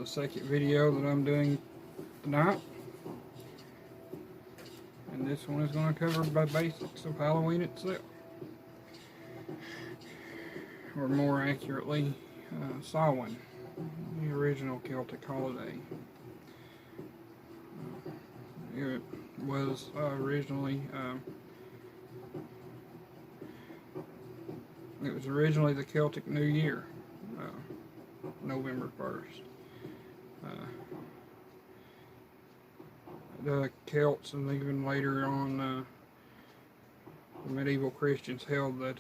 second video that I'm doing tonight, and this one is going to cover the basics of Halloween itself, or more accurately, Samhain, the original Celtic holiday. It was originally the Celtic New Year, November 1st. The Celts, and even later on the medieval Christians, held that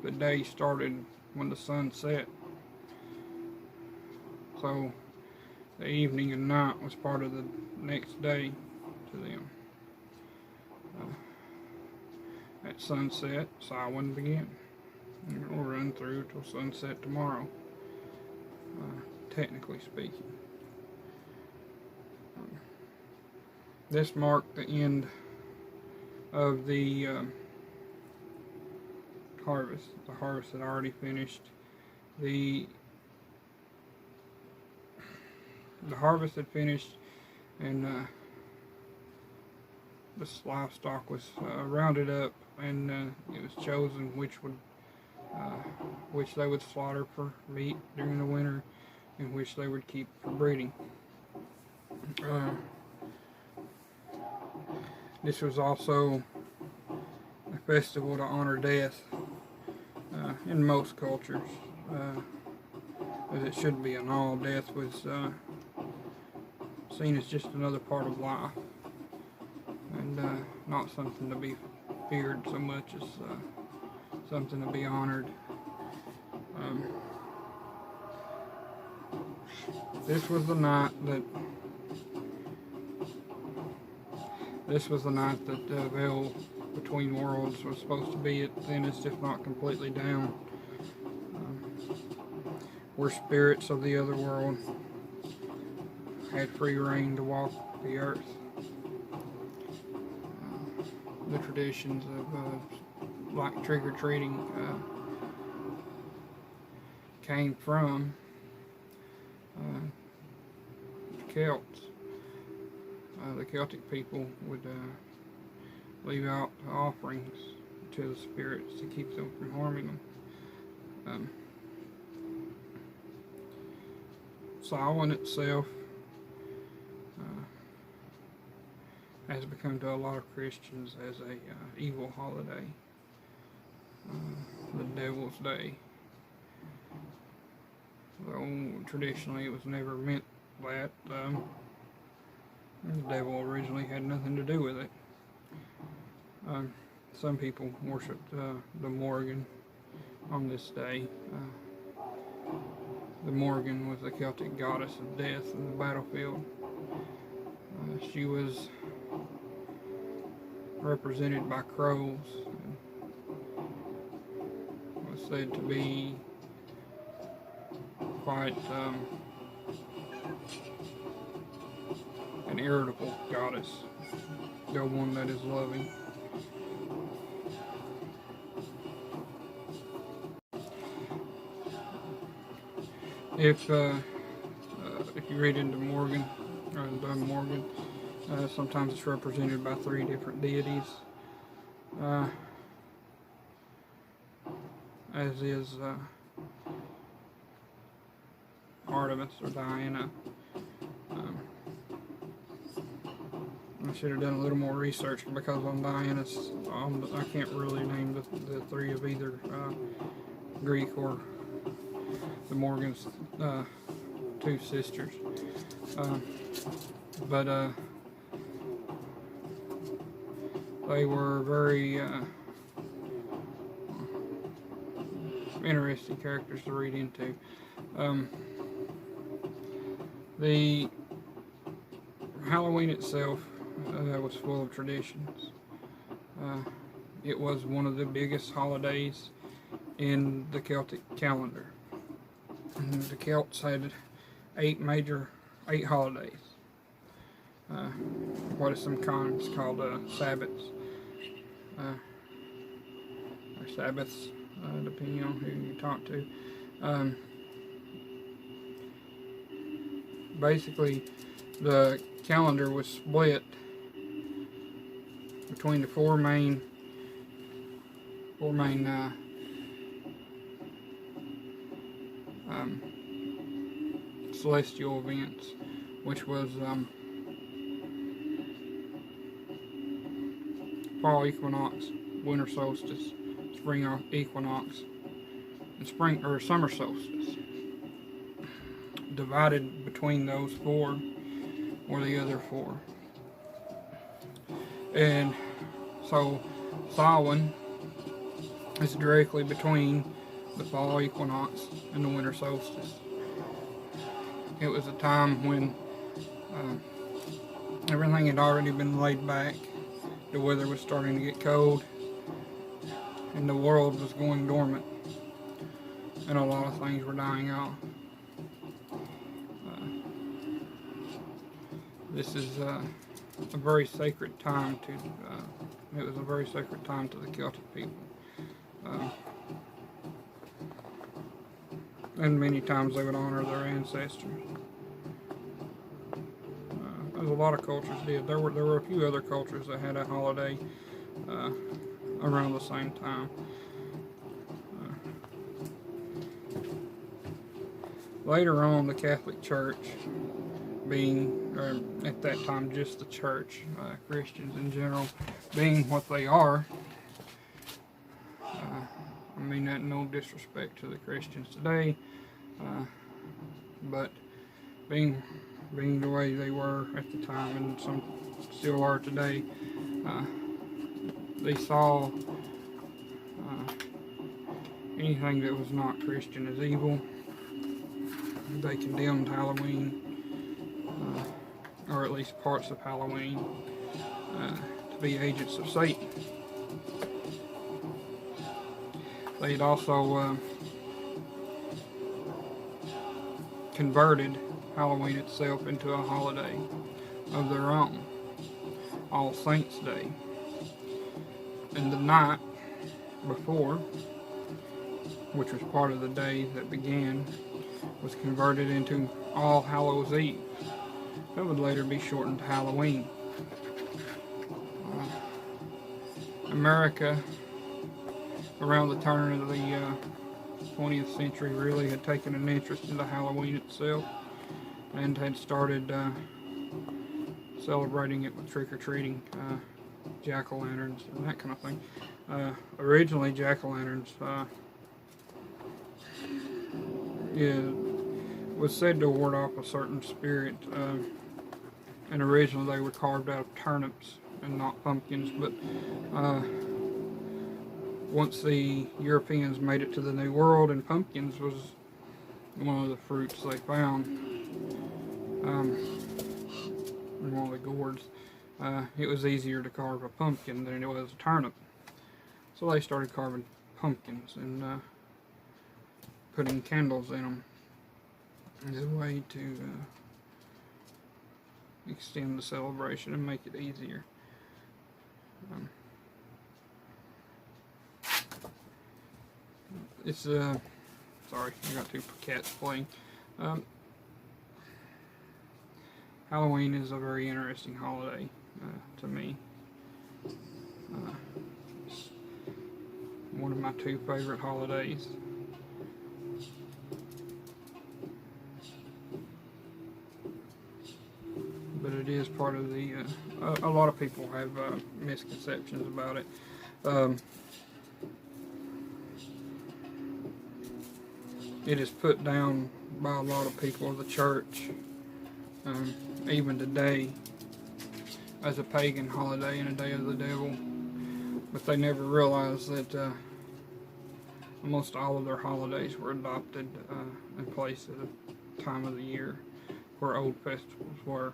the day started when the sun set. So the evening and night was part of the next day to them. At sunset, Samhain began. It will run through till sunset tomorrow, technically speaking. This marked the end of the harvest. The harvest had already finished. The harvest had finished, and the livestock was rounded up, and it was chosen which they would slaughter for meat during the winter, and which they would keep for breeding. This was also a festival to honor death in most cultures, as it should be in all. Death was seen as just another part of life, and not something to be feared so much as something to be honored. This was the night that the veil between worlds was supposed to be at thinnest, if not completely down, where spirits of the other world had free reign to walk the earth. The traditions of like trick-or-treating came from the Celts. The Celtic people would leave out offerings to the spirits to keep them from harming them. Samhain itself has become to a lot of Christians as a evil holiday, the Devil's Day. Though traditionally it was never meant that. The devil originally had nothing to do with it. Some people worshipped the Morgan on this day. The Morgan was the Celtic goddess of death in the battlefield. She was represented by crows, and was said to be quite an irritable goddess, though one that is loving. If you read into Morgan, or the Morgan, sometimes it's represented by 3 different deities, as is Artemis or Diana. I should have done a little more research, because on Diana's, I can't really name the 3 of either Greek or the Morgan's 2 sisters. But they were very interesting characters to read into. The Halloween itself was full of traditions. It was one of the biggest holidays in the Celtic calendar. The Celts had 8 holidays. What are some kinds called Sabbaths, or Sabbaths, depending on who you talk to. basically the calendar was split between the four main celestial events, which was fall equinox, winter solstice, spring equinox, and spring or summer solstice. Divided between those four were the other four. And so Samhain is directly between the fall equinox and the winter solstice. It was a time when everything had already been laid back. The weather was starting to get cold, and the world was going dormant, and a lot of things were dying out. This is a very sacred time to. It was a very sacred time to the Celtic people, and many times they would honor their ancestors. As a lot of cultures did. There were a few other cultures that had a holiday around the same time. Later on, the Catholic Church, being at that time just the church, Christians in general, being what they are. I mean that no disrespect to the Christians today, but being the way they were at the time, and some still are today, they saw anything that was not Christian as evil. They condemned Halloween, or at least parts of Halloween, to be agents of Satan. They had also converted Halloween itself into a holiday of their own, All Saints Day. And the night before, which was part of the day that began, was converted into All Hallows Eve. That would later be shortened to Halloween. America, around the turn of the 20th century, really had taken an interest in the Halloween itself, and had started celebrating it with trick-or-treating, jack-o'-lanterns and that kind of thing. Originally, jack-o'-lanterns was said to ward off a certain spirit, and originally they were carved out of turnips and not pumpkins, but once the Europeans made it to the New World, and pumpkins was one of the fruits they found, in one of the gourds, it was easier to carve a pumpkin than it was a turnip. So they started carving pumpkins and putting candles in them as a way to extend the celebration and make it easier. It's sorry, I got two cats playing. Halloween is a very interesting holiday to me. It's one of my two favorite holidays. But it is part of the, a lot of people have misconceptions about it. It is put down by a lot of people of the church, even today, as a pagan holiday and a day of the devil. But they never realized that almost all of their holidays were adopted in place at a time of the year where old festivals were.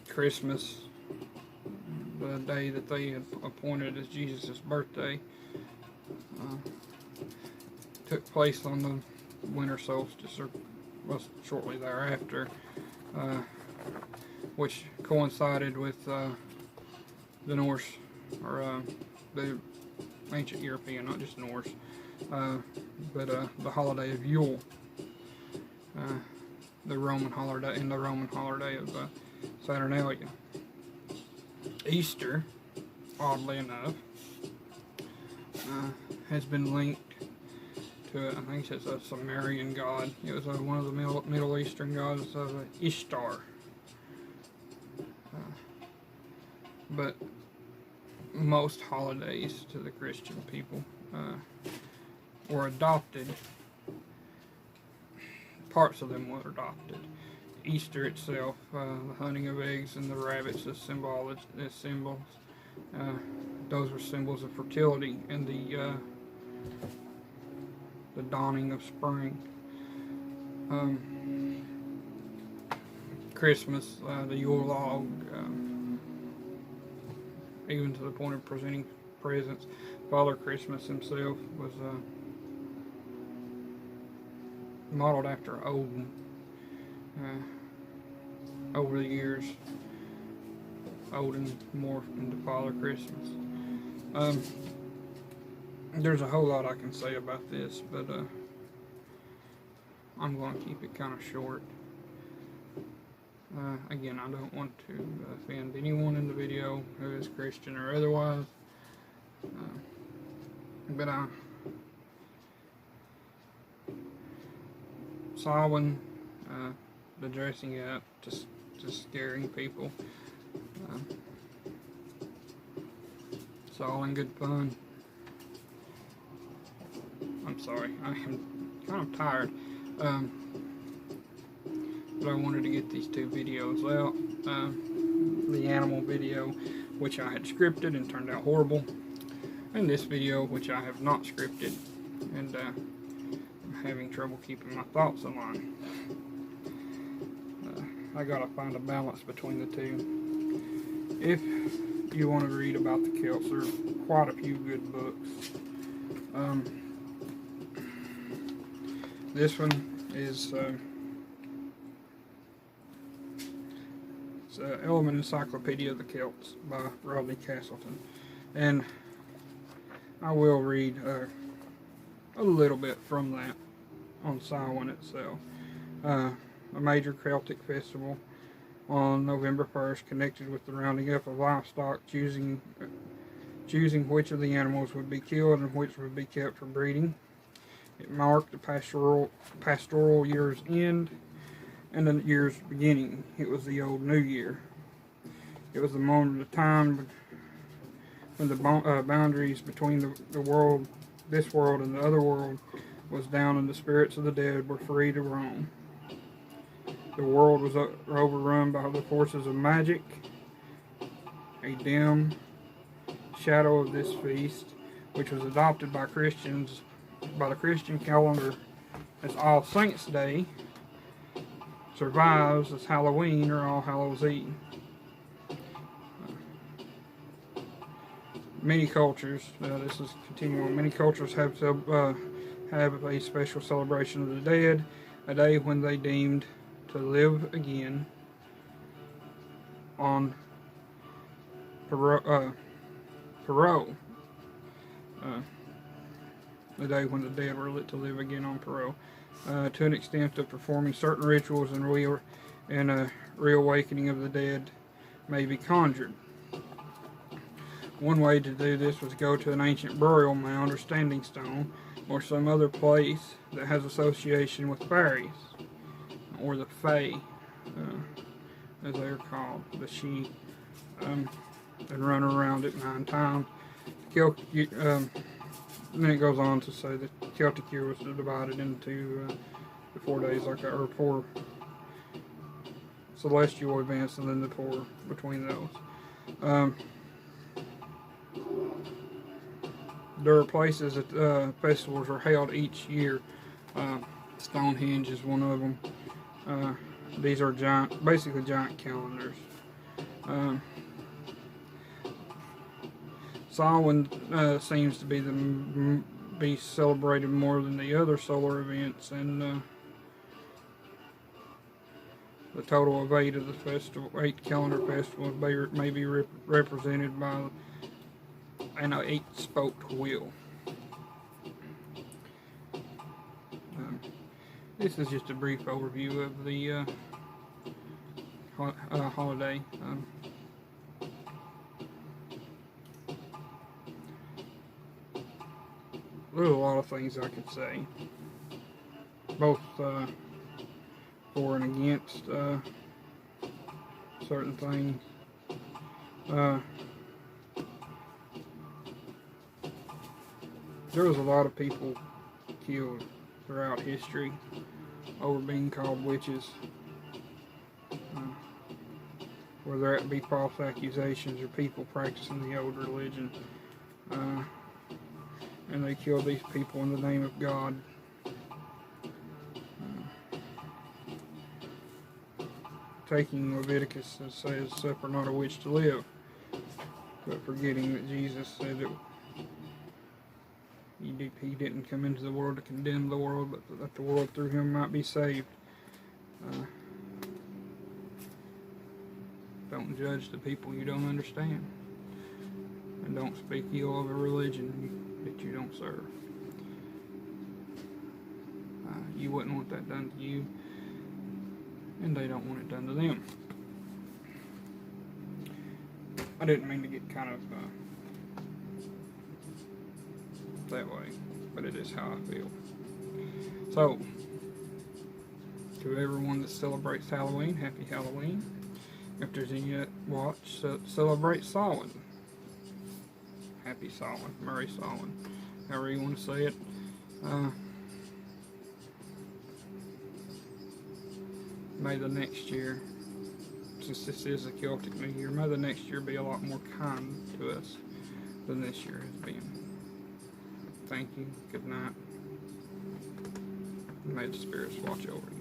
Christmas, the day that they had appointed as Jesus' birthday, took place on the winter solstice, or well, shortly thereafter, which coincided with the Norse, or the ancient European, not just Norse, but the holiday of Yule. the Roman holiday of Saturnalia. Easter, oddly enough, has been linked to, I think it's a Sumerian god. It was one of the Middle Eastern gods of Ishtar. But most holidays to the Christian people were adopted. Parts of them were adopted. Easter itself, the hunting of eggs and the rabbits as symbols. Those were symbols of fertility and the dawning of spring. Christmas, the Yule log, even to the point of presenting presents. Father Christmas himself was modeled after Odin. Over the years, Odin morphed into Father Christmas. There's a whole lot I can say about this, but I'm going to keep it kind of short. Again, I don't want to offend anyone in the video who is Christian or otherwise, but Samhain, the dressing up, just scaring people. It's all in good fun. I'm sorry, I am kind of tired. But I wanted to get these two videos out. The animal video, which I had scripted and turned out horrible, and this video, which I have not scripted, and I'm having trouble keeping my thoughts in line. I gotta find a balance between the two. If you want to read about the Celts, there are quite a few good books. This one is Element Encyclopedia of the Celts by Rodney Castleton, and I will read a little bit from that on Samhain itself. A major Celtic festival on November 1st, connected with the rounding up of livestock, choosing which of the animals would be killed and which would be kept for breeding. It marked the pastoral year's end and the year's beginning. It was the old New Year. It was the moment of time when the boundaries between the world, this world, and the other world was down, and the spirits of the dead were free to roam. The world was overrun by the forces of magic. A dim shadow of this feast, which was adopted by Christians by the Christian calendar as All Saints' Day, survives as Halloween or All Hallows' Eve. Many cultures, this is continuing. Many cultures have a special celebration of the dead, a day when they deemed to live again on Perot, the day when the dead were lit to live again on Perot, to an extent of performing certain rituals and a reawakening of the dead may be conjured. One way to do this was go to an ancient burial mound or standing stone, or some other place that has association with fairies, or the Fae, as they are called, the she, and run around it 9 times. Then it goes on to say that Celtic year was divided into the 4 days, or 4 celestial events, and then the 4 between those. There are places that festivals are held each year. Stonehenge is one of them. These are basically giant calendars. Samhain seems to be celebrated more than the other solar events, and the total of 8 of the 8 calendar festivals may be represented by an 8-spoked wheel. This is just a brief overview of the holiday. There's a lot of things I could say, both for and against certain things. There was a lot of people killed throughout history over being called witches, whether it be false accusations or people practicing the old religion, and they killed these people in the name of God. Taking Leviticus, it says, "Suffer not a witch to live," but forgetting that Jesus said that He didn't come into the world to condemn the world, but that the world through Him might be saved. Don't judge the people you don't understand, and don't speak ill of a religion that you don't serve. You wouldn't want that done to you, and they don't want it done to them. I didn't mean to get kind of that way, but it is how I feel. So, to everyone that celebrates Halloween, happy Halloween. If there's any that watch, celebrate Samhain. Happy Samhain, Merry Samhain, however you want to say it. May the next year, since this is a Celtic New Year, may the next year be a lot more kind to us than this year has been. Thank you. Good night. May the spirits watch over you.